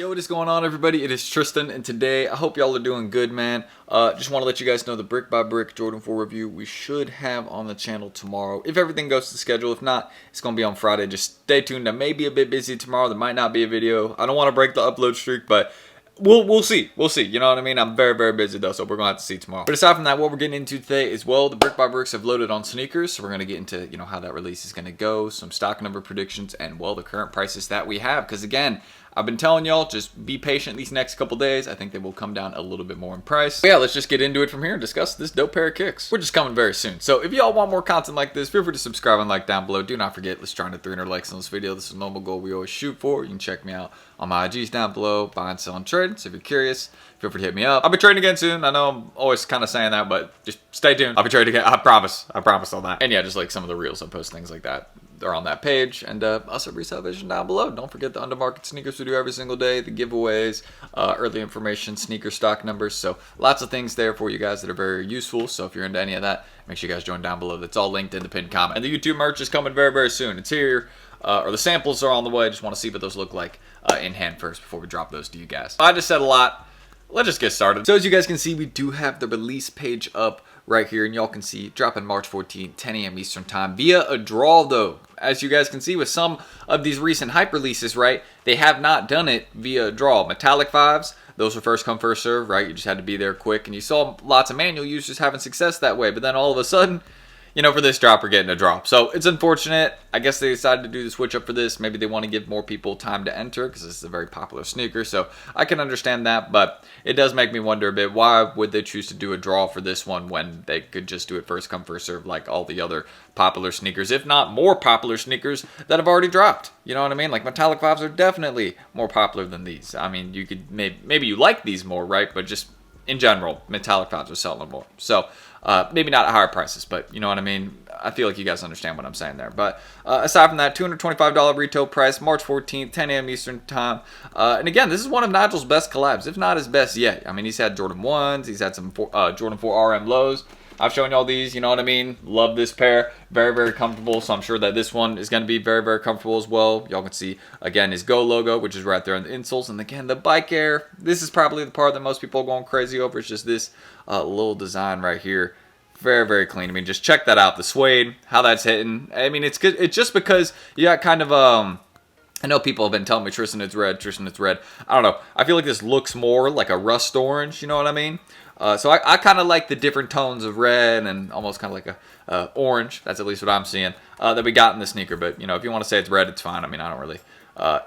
Yo, what is going on, everybody? It is Tristan, and today I hope y'all are doing good, man. Just want to let you guys know the brick by brick Jordan 4 review we should have on the channel tomorrow if everything goes to schedule. If not, it's going to be on Friday. Just stay tuned. I may be a bit busy tomorrow. There might not be a video. I don't want to break the upload streak, but we'll see. We'll see. You know what I mean? I'm very, very busy, though, so we're going to have to see tomorrow. But aside from that, what we're getting into today is, well, the brick by bricks have loaded on Snkrs, so we're going to get into, how that release is going to go, some stock number predictions, and, well, the current prices that we have. Because, again, I've been telling y'all, just be patient these next couple days. I think they will come down a little bit more in price. But yeah, let's just get into it from here and discuss this dope pair of kicks. We're just coming very soon. So if y'all want more content like this, feel free to subscribe and like down below. Do not forget, let's try to 300 likes on this video. This is a normal goal we always shoot for. You can check me out on my IGs down below, buying, selling, trading. So if you're curious, feel free to hit me up. I'll be trading again soon. I know I'm always kind of saying that, but just stay tuned. I'll be trading again. I promise. I promise on that. And yeah, just like some of the reels I post, things like that. They're on that page, and also Resell Vision down below. Don't forget the undermarket sneakers we do every single day, the giveaways, early information, sneaker stock numbers. So lots of things there for you guys that are very useful. So if you're into any of that, make sure you guys join down below. That's all linked in the pinned comment. And the YouTube merch is coming very, very soon. It's here, or the samples are on the way. I just want to see what those look like in hand first before we drop those to you guys. I just said a lot. Let's just get started. So as you guys can see, we do have the release page up right here, and y'all can see dropping March 14th, 10 a.m. Eastern time via a draw, though. As you guys can see with some of these recent hype releases, right, they have not done it via a draw. Metallic 5s, those were first come, first serve, right? You just had to be there quick, and you saw lots of manual users having success that way. But then all of a sudden, for this drop, we're getting a drop. So it's unfortunate. I guess they decided to do the switch up for this. Maybe they want to give more people time to enter because this is a very popular sneaker. So I can understand that, but it does make me wonder a bit. Why would they choose to do a draw for this one when they could just do it first come, first serve like all the other popular sneakers, if not more popular sneakers that have already dropped? You know what I mean? Like Metallic 5s are definitely more popular than these. I mean, you could maybe you like these more, right? But just in general, Metallic 5s are selling more. So maybe not at higher prices, but you know what I mean? I feel like you guys understand what I'm saying there. But aside from that, $225 retail price, March 14th, 10 a.m. Eastern time. And again, this is one of Nigel's best collabs, if not his best yet. I mean, he's had Jordan 1s, he's had some Jordan 4 RM lows. I've shown y'all these, you know what I mean? Love this pair. Very, very comfortable. So I'm sure that this one is going to be very, very comfortable as well. Y'all can see, again, his Go logo, which is right there on the insoles. And again, the Bike Air. This is probably the part that most people are going crazy over. It's just this little design right here. Very, very clean. I mean, just check that out. The suede, how that's hitting. I mean, it's good. It's just because you got kind of I know people have been telling me, Tristan, it's red. Tristan, it's red. I don't know. I feel like this looks more like a rust orange. You know what I mean? So I kind of like the different tones of red and almost kind of like a orange. That's at least what I'm seeing that we got in the sneaker. But, if you want to say it's red, it's fine. I mean, I don't really.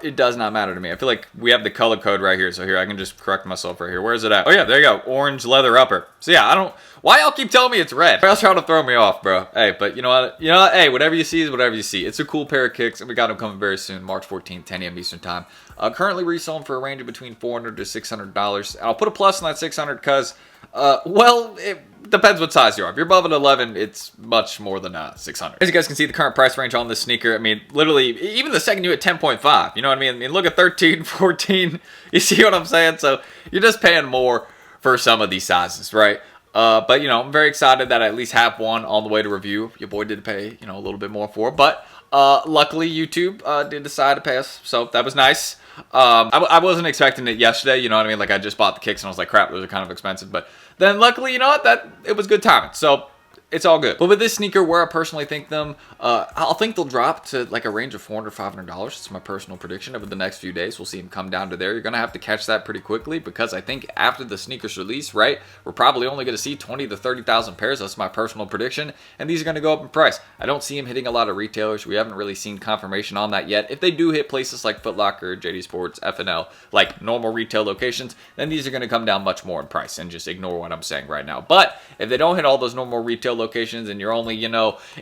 It does not matter to me. I feel like we have the color code right here. So here, I can just correct myself right here. Where is it at? Oh, yeah, there you go. Orange leather upper. So, yeah, I don't. Why y'all keep telling me it's red? Y'all trying to throw me off, bro. Hey, but you know what? Hey, whatever you see is whatever you see. It's a cool pair of kicks, and we got them coming very soon, March 14th, 10 a.m. Eastern time. Currently reselling for a range of between $400 to $600. I'll put a plus on that $600 because, well, it depends what size you are. If you're above an 11, it's much more than $600. As you guys can see, the current price range on this sneaker, I mean, literally, even the second you at 10.5, you know what I mean? Look at 13, 14, you see what I'm saying? So you're just paying more for some of these sizes, right? But, I'm very excited that I at least have one on the way to review. Your boy did pay, a little bit more for it. But luckily, YouTube did decide to pay us, so that was nice. I wasn't expecting it yesterday, you know what I mean? Like, I just bought the kicks, and I was like, crap, those are kind of expensive. But then, luckily, you know what? It was good timing. So it's all good. But with this sneaker, where I personally think them, I'll think they'll drop to like a range of $400, $500. It's my personal prediction over the next few days. We'll see them come down to there. You're going to have to catch that pretty quickly because I think after the sneakers release, right, we're probably only going to see 20 to 30,000 pairs. That's my personal prediction. And these are going to go up in price. I don't see them hitting a lot of retailers. We haven't really seen confirmation on that yet. If they do hit places like Foot Locker, JD Sports, FNL, like normal retail locations, then these are going to come down much more in price, and just ignore what I'm saying right now. But if they don't hit all those normal retail locations and you're only,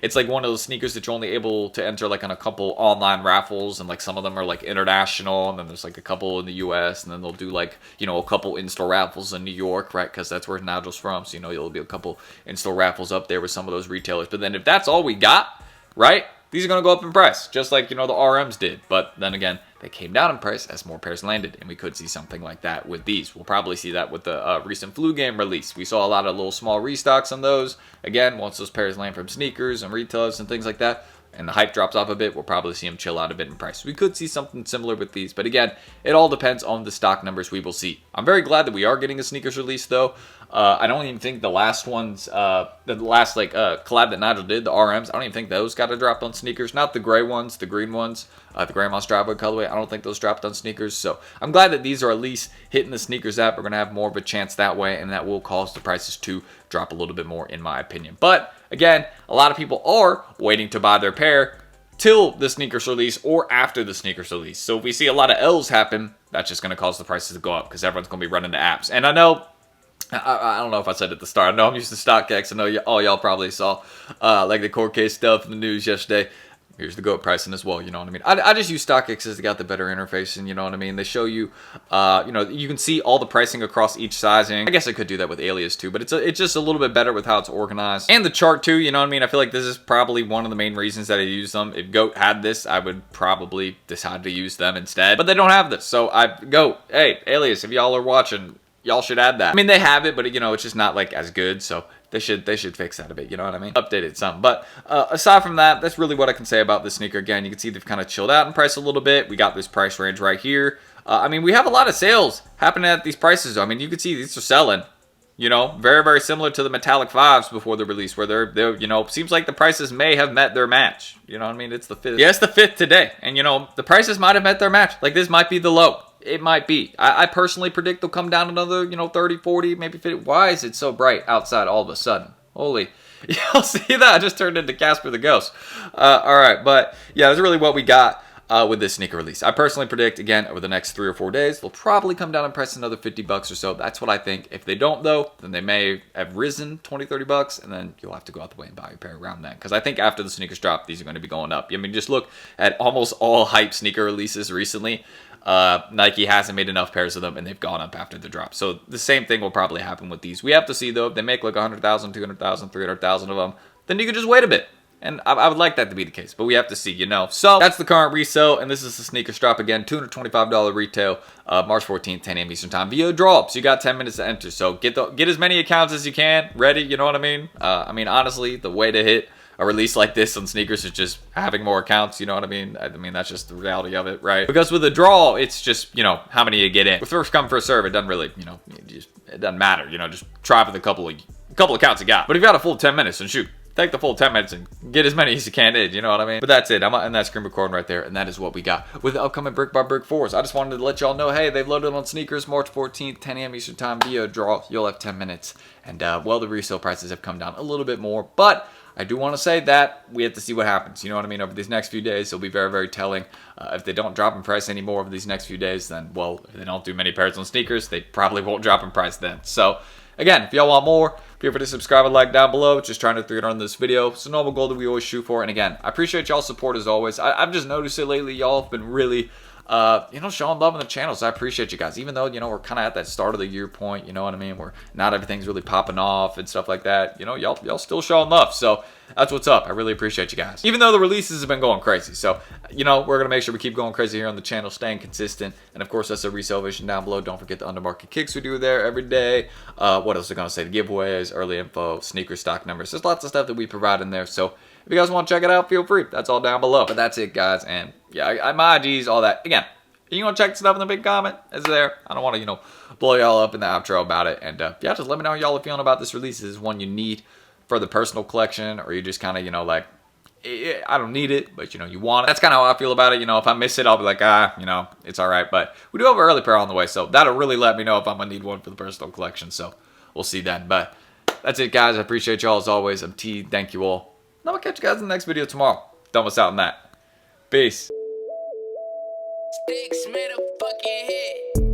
it's like one of those sneakers that you're only able to enter like on a couple online raffles, and like some of them are like international, and then there's like a couple in the US, and then they'll do like, a couple in-store raffles in New York, right? Because that's where Nigel's from. So, there'll be a couple in-store raffles up there with some of those retailers. But then if that's all we got, right, these are going to go up in price, just like, the RMs did. But then again, they came down in price as more pairs landed, and we could see something like that with these. We'll probably see that with the recent flu game release. We saw a lot of little small restocks on those. Again, once those pairs land from sneakers and retailers and things like that, and the hype drops off a bit, we'll probably see them chill out a bit in price. We could see something similar with these, but again, it all depends on the stock numbers we will see. I'm very glad that we are getting a sneakers release though. I don't even think the last ones, the last collab that Nigel did, the RMs, I don't even think those got dropped on sneakers. Not the gray ones, the green ones, the Grandma's Driveway colorway. I don't think those dropped on sneakers. So I'm glad that these are at least hitting the sneakers app. We're going to have more of a chance that way, and that will cause the prices to drop a little bit more in my opinion. But again, a lot of people are waiting to buy their pair till the sneakers release or after the sneakers release. So if we see a lot of L's happen, that's just going to cause the prices to go up because everyone's going to be running to apps. And I know, I don't know if I said it at the start. I know I'm used to StockX. I know all y'all probably saw like the court case stuff in the news yesterday. Here's the GOAT pricing as well, you know what I mean? I just use StockX because they got the better interface, and you know what I mean? They show you, you know, you can see all the pricing across each sizing. I guess I could do that with Alias too, but it's just a little bit better with how it's organized. And the chart too, you know what I mean? I feel like this is probably one of the main reasons that I use them. If GOAT had this, I would probably decide to use them instead. But they don't have this, so GOAT, hey, Alias, if y'all are watching, y'all should add that. I mean, they have it, but you know, it's just not like as good, so they should fix that a bit, you know what I mean? Update it some. But aside from that, that's really what I can say about this sneaker. Again, you can see they've kind of chilled out in price a little bit. We got this price range right here. I mean, we have a lot of sales happening at these prices. I mean, you can see these are selling, you know, very, very similar to the metallic 5s before the release, where they're, you know, seems like the prices may have met their match. You know what I mean? It's the 5th. Yeah, it's the 5th today. And, you know, the prices might have met their match. Like, this might be the low. It might be. I personally predict they'll come down another, you know, 30, 40, maybe 50. Why is it so bright outside all of a sudden? Holy. Y'all see that? I just turned into Casper the Ghost. All right. But, yeah, that's really what we got with this sneaker release. I personally predict, again, over the next 3 or 4 days, they'll probably come down in price another $50 or so. That's what I think. If they don't, though, then they may have risen 20, 30 bucks, and then you'll have to go out the way and buy your pair around that. Because I think after the sneakers drop, these are going to be going up. I mean, just look at almost all hype sneaker releases recently. Nike hasn't made enough pairs of them, and they've gone up after the drop. So the same thing will probably happen with these. We have to see, though, if they make like 100,000, 200,000, 300,000 of them, then you can just wait a bit. And I would like that to be the case, but we have to see, you know. So that's the current resale, and this is the sneakers drop again, $225 retail, March 14th, 10 a.m. Eastern time via draw. So you got 10 minutes to enter. So get as many accounts as you can ready. You know what I mean? Honestly, the way to hit a release like this on sneakers is just having more accounts. You know what I mean? I mean, that's just the reality of it, right? Because with a draw, it's just, you know, how many you get in. With first come, first serve, it doesn't really, you know, it doesn't matter. You know, just try with a couple accounts you got. But if you got a full 10 minutes, then shoot. Take the full 10 minutes and get as many as you can in, you know what I mean? But that's it. I'm on that screen recording right there, and that is what we got with the upcoming Brick by Brick 4s. I just wanted to let y'all know, hey, they've loaded on sneakers March 14th, 10 a.m. Eastern time via draw. You'll have 10 minutes. And, well, the resale prices have come down a little bit more, but I do want to say that we have to see what happens. You know what I mean? Over these next few days, it'll be very, very telling. If they don't drop in price anymore over these next few days, then, well, if they don't do many pairs on sneakers, they probably won't drop in price then. So, again, if y'all want more, feel free to subscribe and like down below. Just trying to throw it on this video. It's a normal goal that we always shoot for. And again, I appreciate y'all's support as always. I've just noticed it lately. Y'all have been really, you know, showing love on the channel. So I appreciate you guys. Even though, you know, we're kind of at that start of the year point, you know what I mean? Where not everything's really popping off and stuff like that. You know, y'all still showing love. So that's what's up. I really appreciate you guys. Even though the releases have been going crazy. So, you know, we're going to make sure we keep going crazy here on the channel, staying consistent. And of course, that's the resale vision down below. Don't forget the undermarket kicks we do there every day. What else are going to say? The giveaways, early info, sneaker stock numbers. There's lots of stuff that we provide in there. So if you guys want to check it out, feel free. That's all down below. But that's it, guys. And yeah, my IGs, all that. Again, you want to check stuff in the big comment? It's there. I don't want to, you know, blow y'all up in the outro about it. And yeah, just let me know how y'all are feeling about this release. Is this one you need for the personal collection, or you just kind of, you know, like, I don't need it, but, you know, you want it. That's kind of how I feel about it. You know, if I miss it, I'll be like, you know, it's all right. But we do have an early pair on the way, so that'll really let me know if I'm going to need one for the personal collection. So we'll see then. But that's it, guys. I appreciate y'all as always. I'm T. Thank you all. And I'll catch you guys in the next video tomorrow. Don't miss out on that. Peace. Sticks made a fucking hit.